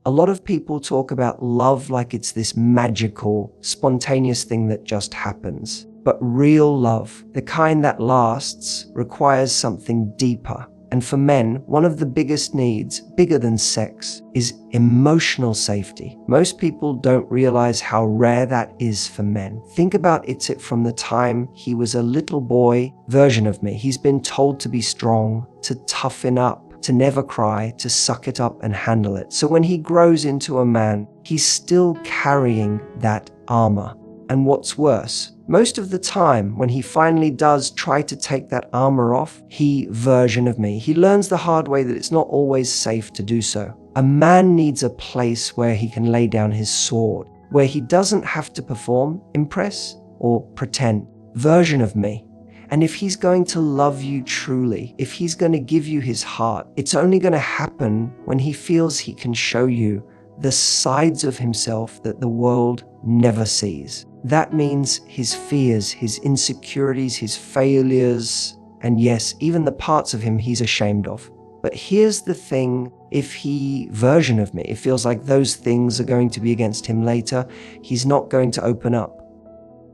A lot of people talk about love like it's this magical, spontaneous thing that just happens. But real love, the kind that lasts, requires something deeper. And for men, one of the biggest needs, bigger than sex, is emotional safety. Most people don't realize how rare that is for men. Think about Itzit from the time he was a little boy version of me. He's been told to be strong, to toughen up, to never cry, to suck it up and handle it. So when he grows into a man, he's still carrying that armor. And what's worse, most of the time, when he finally does try to take that armor off, he learns the hard way that it's not always safe to do so. A man needs a place where he can lay down his sword, where he doesn't have to perform, impress, or pretend. Version of me. And if he's going to love you truly, if he's going to give you his heart, it's only going to happen when he feels he can show you the sides of himself that the world never sees. That means his fears, his insecurities, his failures, and yes, even the parts of him he's ashamed of. But here's the thing, if he feels like those things are going to be against him later, he's not going to open up.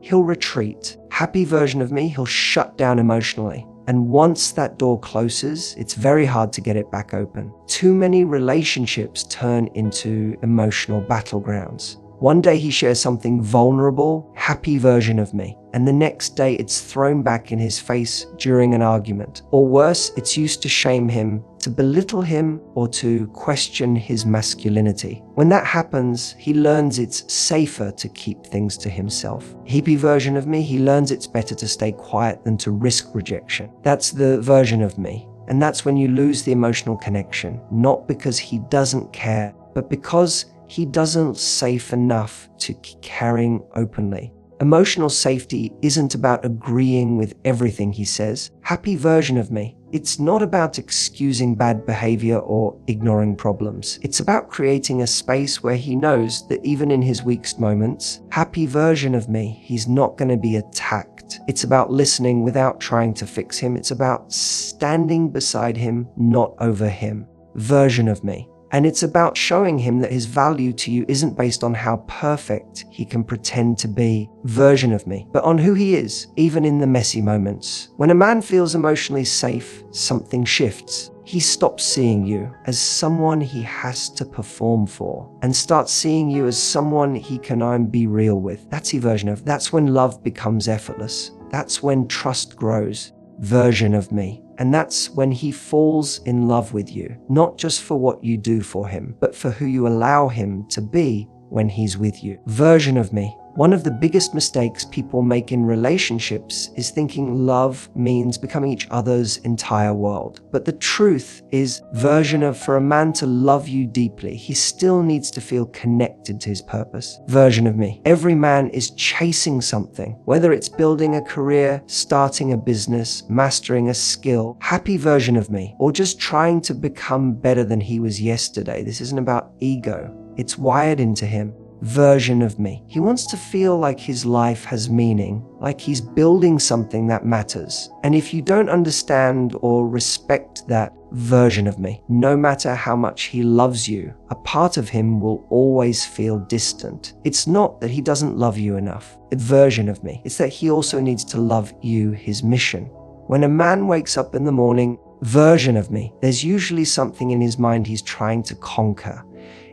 He'll retreat. Happy version of me, he'll shut down emotionally. And once that door closes, it's very hard to get it back open. Too many relationships turn into emotional battlegrounds. One day he shares something vulnerable, happy version of me, and the next day it's thrown back in his face during an argument. Or worse, it's used to shame him, to belittle him, or to question his masculinity. When that happens, he learns it's safer to keep things to himself. Hippie version of me, he learns it's better to stay quiet than to risk rejection. That's the version of me. And that's when you lose the emotional connection, not because he doesn't care, but because he doesn't safe enough to keep carrying openly. Emotional safety isn't about agreeing with everything he says. Happy version of me. It's not about excusing bad behavior or ignoring problems. It's about creating a space where he knows that even in his weakest moments, happy version of me, he's not going to be attacked. It's about listening without trying to fix him. It's about standing beside him, not over him. Version of me. And it's about showing him that his value to you isn't based on how perfect he can pretend to be, version of me, but on who he is, even in the messy moments. When a man feels emotionally safe, something shifts. He stops seeing you as someone he has to perform for and starts seeing you as someone he can be real with. That's the version of. That's when love becomes effortless. That's when trust grows. Version of me. And that's when he falls in love with you, not just for what you do for him, but for who you allow him to be when he's with you. Version of me. One of the biggest mistakes people make in relationships is thinking love means becoming each other's entire world. But the truth is, for a man to love you deeply, he still needs to feel connected to his purpose. Version of me. Every man is chasing something, whether it's building a career, starting a business, mastering a skill, happy version of me, or just trying to become better than he was yesterday. This isn't about ego. It's wired into him. Version of me. He wants to feel like his life has meaning, like he's building something that matters. And if you don't understand or respect that version of me, no matter how much he loves you, a part of him will always feel distant. It's not that he doesn't love you enough. Version of me. It's that he also needs to love you, his mission. When a man wakes up in the morning, version of me, there's usually something in his mind he's trying to conquer.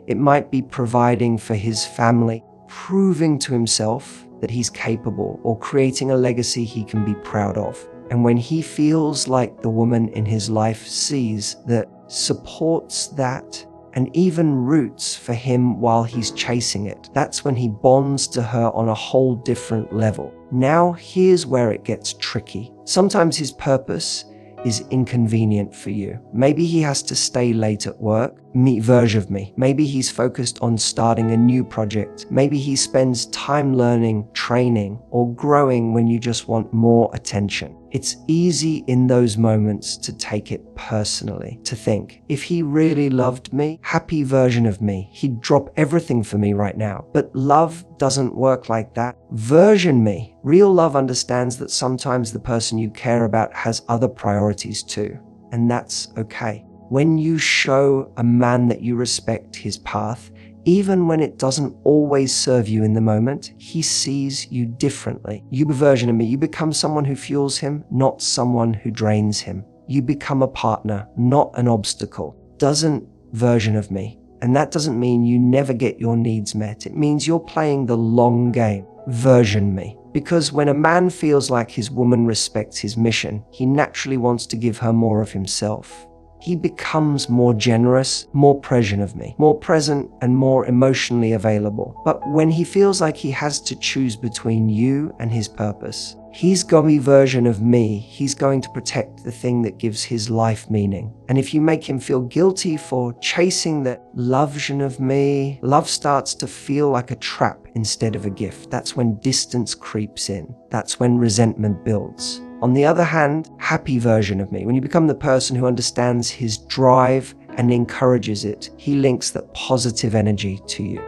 It might be providing for his family, proving to himself that he's capable, or creating a legacy he can be proud of. And when he feels like the woman in his life sees that, supports that, and even roots for him while he's chasing it, that's when he bonds to her on a whole different level. Now, here's where it gets tricky. Sometimes his purpose is inconvenient for you. Maybe he has to stay late at work. Version of me. Maybe he's focused on starting a new project. Maybe he spends time learning, training, or growing when you just want more attention. It's easy in those moments to take it personally, to think, if he really loved me, happy version of me, he'd drop everything for me right now. But love doesn't work like that. Version me. Real love understands that sometimes the person you care about has other priorities too, and that's okay. When you show a man that you respect his path, even when it doesn't always serve you in the moment, he sees you differently. You version of me, you become someone who fuels him, not someone who drains him. You become a partner, not an obstacle. Doesn't version of me. And that doesn't mean you never get your needs met. It means you're playing the long game. Version me. Because when a man feels like his woman respects his mission, he naturally wants to give her more of himself. He becomes more generous, more present of me, more present and more emotionally available. But when he feels like he has to choose between you and his purpose, he's going to be version of me. He's going to protect the thing that gives his life meaning. And if you make him feel guilty for chasing that version of me, love starts to feel like a trap instead of a gift. That's when distance creeps in. That's when resentment builds. On the other hand, happy version of me, when you become the person who understands his drive and encourages it, he links that positive energy to you.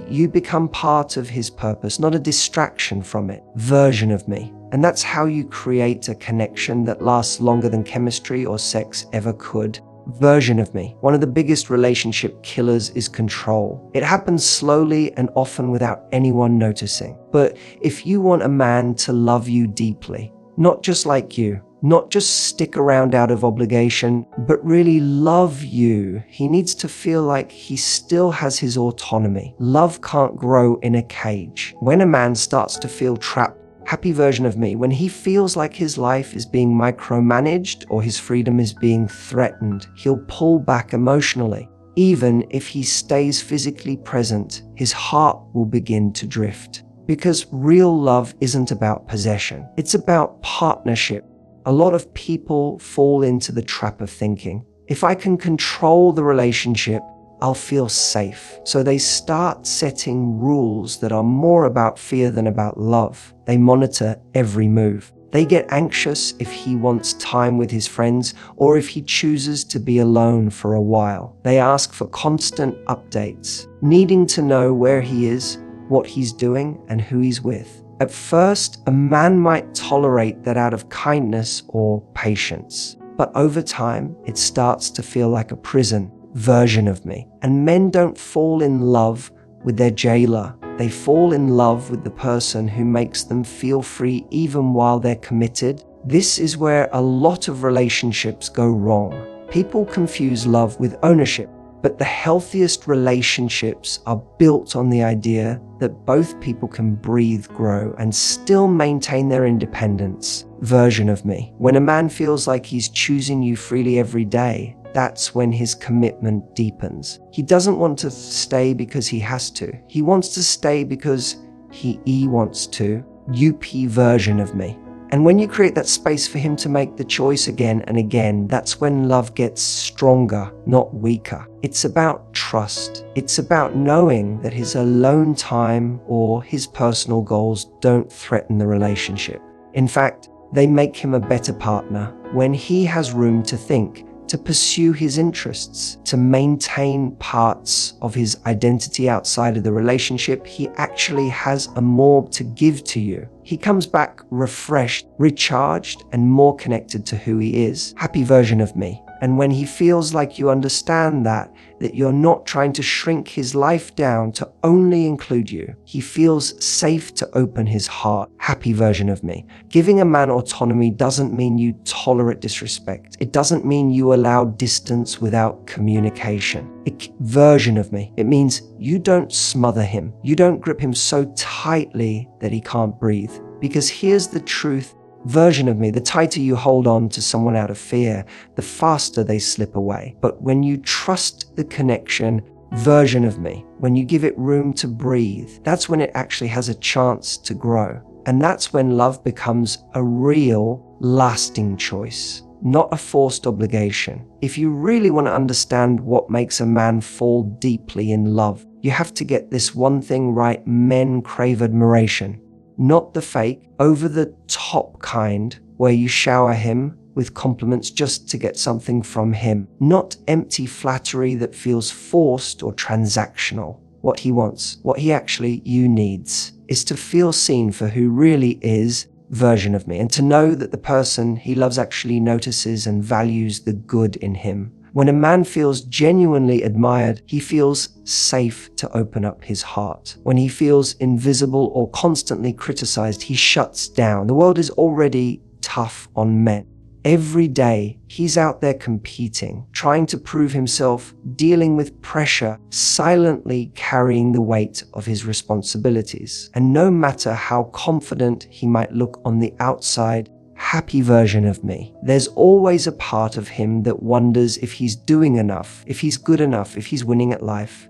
You become part of his purpose, not a distraction from it. Version of me. And that's how you create a connection that lasts longer than chemistry or sex ever could. Version of me. One of the biggest relationship killers is control. It happens slowly and often without anyone noticing. But if you want a man to love you deeply, not just like you, not just stick around out of obligation, but really love you, he needs to feel like he still has his autonomy. Love can't grow in a cage. When a man starts to feel trapped, happy version of me, when he feels like his life is being micromanaged or his freedom is being threatened, he'll pull back emotionally. Even if he stays physically present, his heart will begin to drift. Because real love isn't about possession. It's about partnership. A lot of people fall into the trap of thinking, if I can control the relationship, I'll feel safe. So they start setting rules that are more about fear than about love. They monitor every move. They get anxious if he wants time with his friends or if he chooses to be alone for a while. They ask for constant updates, needing to know where he is, what he's doing, and who he's with. At first, a man might tolerate that out of kindness or patience. But over time, it starts to feel like a prison version of me. And men don't fall in love with their jailer. They fall in love with the person who makes them feel free even while they're committed. This is where a lot of relationships go wrong. People confuse love with ownership. But the healthiest relationships are built on the idea that both people can breathe, grow, and still maintain their independence. Version of me. When a man feels like he's choosing you freely every day, that's when his commitment deepens. He doesn't want to stay because he has to. He wants to stay because he wants to. UP version of me. And when you create that space for him to make the choice again and again, that's when love gets stronger, not weaker. It's about trust. It's about knowing that his alone time or his personal goals don't threaten the relationship. In fact, they make him a better partner when he has room to think, to pursue his interests, to maintain parts of his identity outside of the relationship. He actually has a more to give to you. He comes back refreshed, recharged, and more connected to who he is. Happy version of me. And when he feels like you understand that you're not trying to shrink his life down to only include you, he feels safe to open his heart. Happy version of me. Giving a man autonomy doesn't mean you tolerate disrespect. It doesn't mean you allow distance without communication. Version of me. It means you don't smother him. You don't grip him so tightly that he can't breathe. Because here's the truth. Version of me, the tighter you hold on to someone out of fear, the faster they slip away. But when you trust the connection, version of me, when you give it room to breathe, that's when it actually has a chance to grow. And that's when love becomes a real, lasting choice, not a forced obligation. If you really want to understand what makes a man fall deeply in love, you have to get this one thing right. Men crave admiration. Not the fake, over-the-top kind where you shower him with compliments just to get something from him. Not empty flattery that feels forced or transactional. What he wants, what he actually needs, is to feel seen for who really is, version of me, and to know that the person he loves actually notices and values the good in him. When a man feels genuinely admired, he feels safe to open up his heart. When he feels invisible or constantly criticized, he shuts down. The world is already tough on men. Every day, he's out there competing, trying to prove himself, dealing with pressure, silently carrying the weight of his responsibilities. And no matter how confident he might look on the outside, happy version of me, there's always a part of him that wonders if he's doing enough, if he's good enough, if he's winning at life,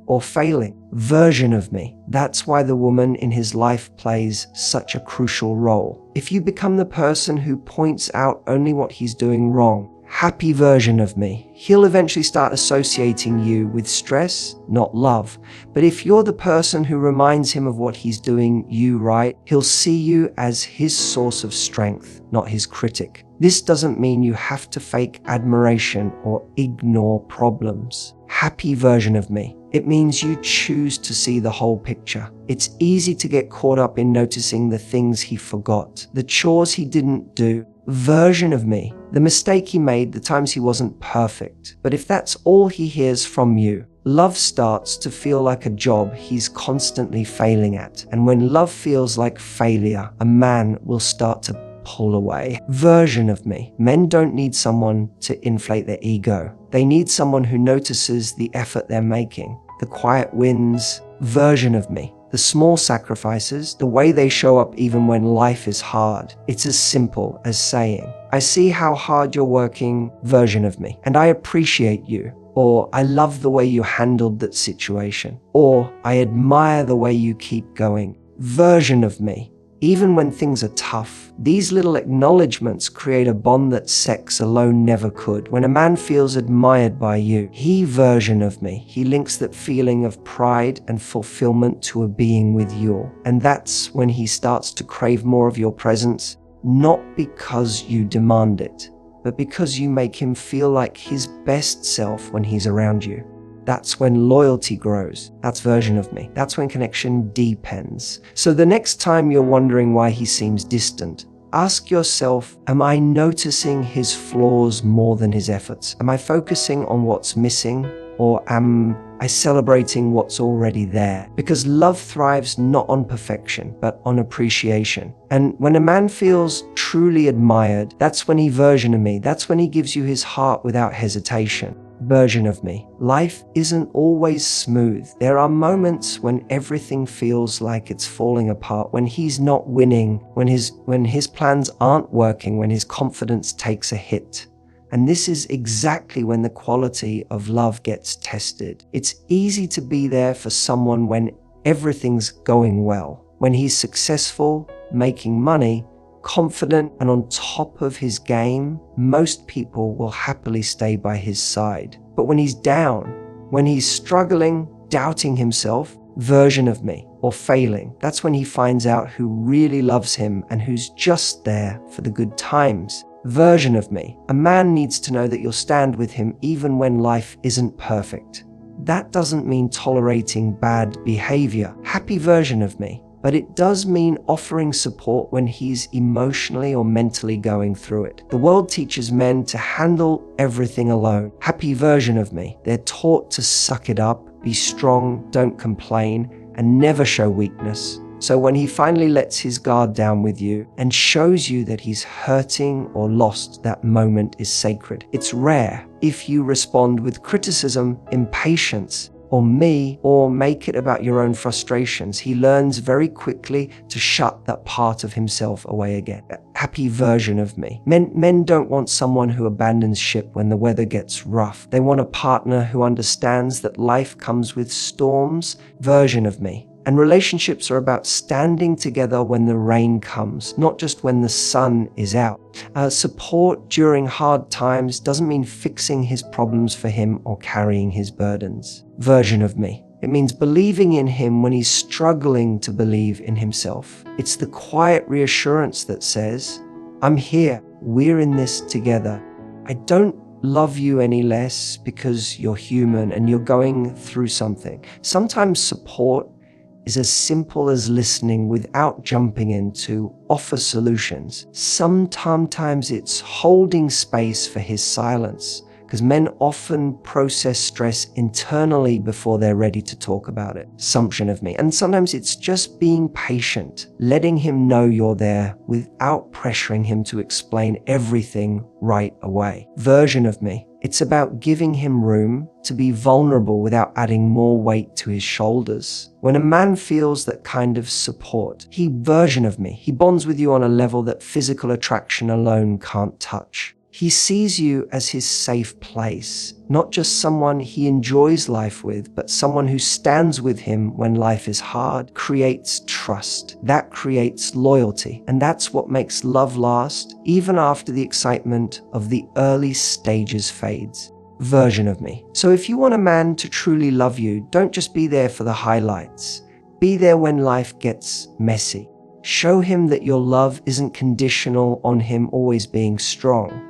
or failing. Version of me. That's why the woman in his life plays such a crucial role. If you become the person who points out only what he's doing wrong, happy version of me, he'll eventually start associating you with stress, not love. But if you're the person who reminds him of what he's doing you right, he'll see you as his source of strength, not his critic. This doesn't mean you have to fake admiration or ignore problems. Happy version of me. It means you choose to see the whole picture. It's easy to get caught up in noticing the things he forgot, the chores he didn't do. Version of me, the mistake he made, the times he wasn't perfect. But if that's all he hears from you, love starts to feel like a job he's constantly failing at. And when love feels like failure, a man will start to pull away. Version of me. Men don't need someone to inflate their ego. They need someone who notices the effort they're making, the quiet wins. Version of me. The small sacrifices, the way they show up even when life is hard. It's as simple as saying, I see how hard you're working, version of me, and I appreciate you. Or, I love the way you handled that situation. Or, I admire the way you keep going, version of me. Even when things are tough, these little acknowledgements create a bond that sex alone never could. When a man feels admired by you, he version of me, he links that feeling of pride and fulfillment to a being with you. And that's when he starts to crave more of your presence, not because you demand it, but because you make him feel like his best self when he's around you. That's when loyalty grows. That's version of me. That's when connection deepens. So the next time you're wondering why he seems distant, ask yourself, am I noticing his flaws more than his efforts? Am I focusing on what's missing, or am I celebrating what's already there? Because love thrives not on perfection, but on appreciation. And when a man feels truly admired, that's when he version of me. That's when he gives you his heart without hesitation. Version of me. Life isn't always smooth. There are moments when everything feels like it's falling apart, when he's not winning, when his plans aren't working, when his confidence takes a hit. And this is exactly when the quality of love gets tested. It's easy to be there for someone when everything's going well, when he's successful, making money, confident, and on top of his game. Most people will happily stay by his side. But when he's down, when he's struggling, doubting himself, version of me, or failing, that's when he finds out who really loves him and who's just there for the good times. Version of me. A man needs to know that you'll stand with him even when life isn't perfect. That doesn't mean tolerating bad behavior. Happy version of me. But it does mean offering support when he's emotionally or mentally going through it. The world teaches men to handle everything alone. Happy version of me. They're taught to suck it up, be strong, don't complain, and never show weakness. So when he finally lets his guard down with you and shows you that he's hurting or lost, that moment is sacred. It's rare. If you respond with criticism, impatience, or me, or make it about your own frustrations, he learns very quickly to shut that part of himself away again. A happy version of me. Men don't want someone who abandons ship when the weather gets rough. They want a partner who understands that life comes with storms. Version of me. And relationships are about standing together when the rain comes, not just when the sun is out. Support during hard times doesn't mean fixing his problems for him or carrying his burdens. Version of me. It means believing in him when he's struggling to believe in himself. It's the quiet reassurance that says, I'm here, we're in this together. I don't love you any less because you're human and you're going through something. Sometimes support is as simple as listening without jumping in to offer solutions. Sometimes it's holding space for his silence, because men often process stress internally before they're ready to talk about it. Assumption of me. And sometimes it's just being patient, letting him know you're there without pressuring him to explain everything right away. Version of me. It's about giving him room to be vulnerable without adding more weight to his shoulders. When a man feels that kind of support, version of me, he bonds with you on a level that physical attraction alone can't touch. He sees you as his safe place, not just someone he enjoys life with, but someone who stands with him when life is hard, creates trust. That creates loyalty, and that's what makes love last, even after the excitement of the early stages fades. Version of me. So if you want a man to truly love you, don't just be there for the highlights. Be there when life gets messy. Show him that your love isn't conditional on him always being strong.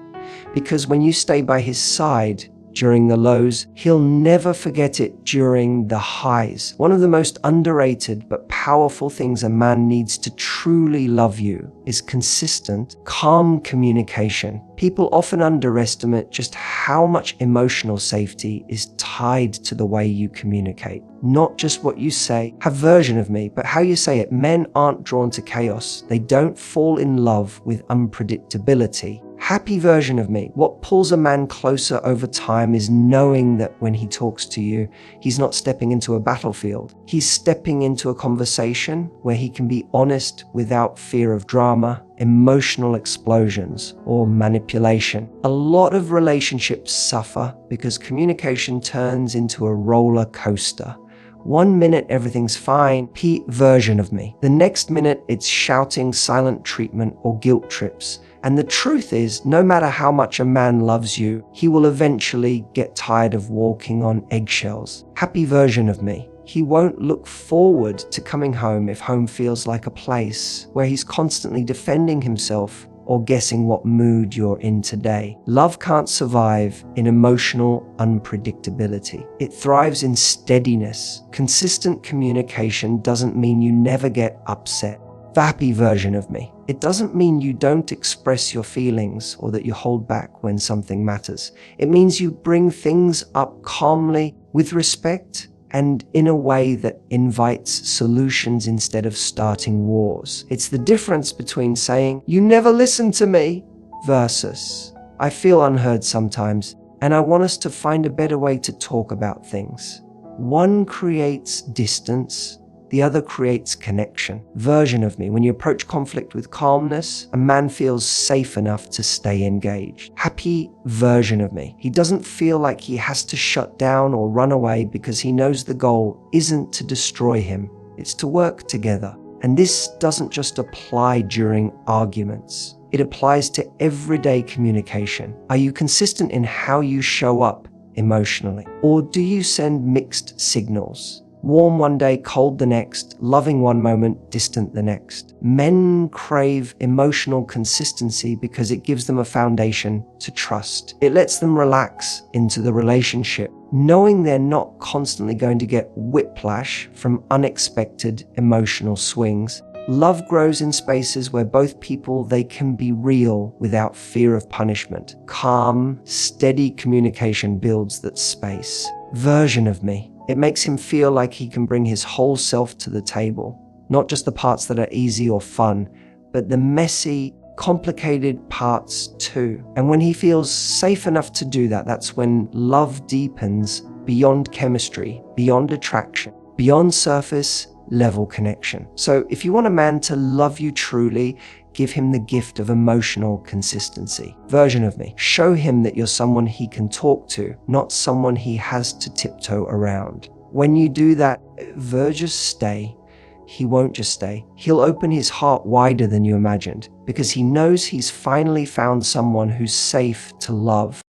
Because when you stay by his side during the lows, he'll never forget it during the highs. One of the most underrated but powerful things a man needs to truly love you is consistent, calm communication. People often underestimate just how much emotional safety is tied to the way you communicate. Not just what you say, have version of me, but how you say it. Men aren't drawn to chaos. They don't fall in love with unpredictability. Happy version of me. What pulls a man closer over time is knowing that when he talks to you, he's not stepping into a battlefield. He's stepping into a conversation where he can be honest without fear of drama, emotional explosions, or manipulation. A lot of relationships suffer because communication turns into a roller coaster. 1 minute everything's fine, version of me. The next minute it's shouting, silent treatment, or guilt trips. And the truth is, no matter how much a man loves you, he will eventually get tired of walking on eggshells. Happy version of me. He won't look forward to coming home if home feels like a place where he's constantly defending himself or guessing what mood you're in today. Love can't survive in emotional unpredictability. It thrives in steadiness. Consistent communication doesn't mean you never get upset. Happy version of me. It doesn't mean you don't express your feelings or that you hold back when something matters. It means you bring things up calmly, with respect, and in a way that invites solutions instead of starting wars. It's the difference between saying, "You never listen to me," versus, "I feel unheard sometimes, and I want us to find a better way to talk about things." One creates distance, the other creates connection. Version of me. When you approach conflict with calmness, a man feels safe enough to stay engaged. Happy version of me. He doesn't feel like he has to shut down or run away because he knows the goal isn't to destroy him, it's to work together. And this doesn't just apply during arguments. It applies to everyday communication. Are you consistent in how you show up emotionally? Or do you send mixed signals? Warm one day, cold the next, loving one moment, distant the next. Men crave emotional consistency because it gives them a foundation to trust. It lets them relax into the relationship, knowing they're not constantly going to get whiplash from unexpected emotional swings. Love grows in spaces where both people, they can be real without fear of punishment. Calm, steady communication builds that space. Version of me. It makes him feel like he can bring his whole self to the table, not just the parts that are easy or fun, but the messy, complicated parts too. And when he feels safe enough to do that, that's when love deepens beyond chemistry, beyond attraction, beyond surface level connection. So if you want a man to love you truly, give him the gift of emotional consistency. Version of me. Show him that you're someone he can talk to, not someone he has to tiptoe around. When you do that, just stay. He won't just stay. He'll open his heart wider than you imagined because he knows he's finally found someone who's safe to love